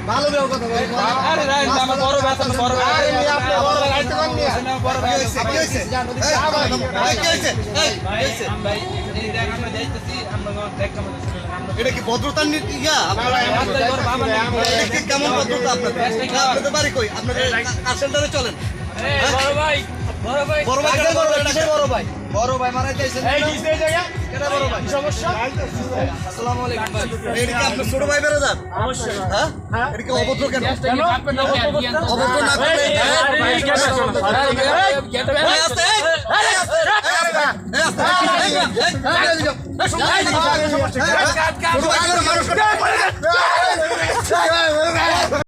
ভালো কথা এটা কি ভদ্রতার ইয়া কেমন ভদ্রতা আপনাদের বাড়ি কই আপনাদের কার সেন্টারে চলেন বড় ভাই মারা যাইছেন কেডা বড় ভাই সমস্যা আসসালামু আলাইকুম ভাই এটা কি আপনার ছোট ভাই বেরাদার অবশ্যই হ্যাঁ এটা কি অভদ্র কেন অভদ্র না করলে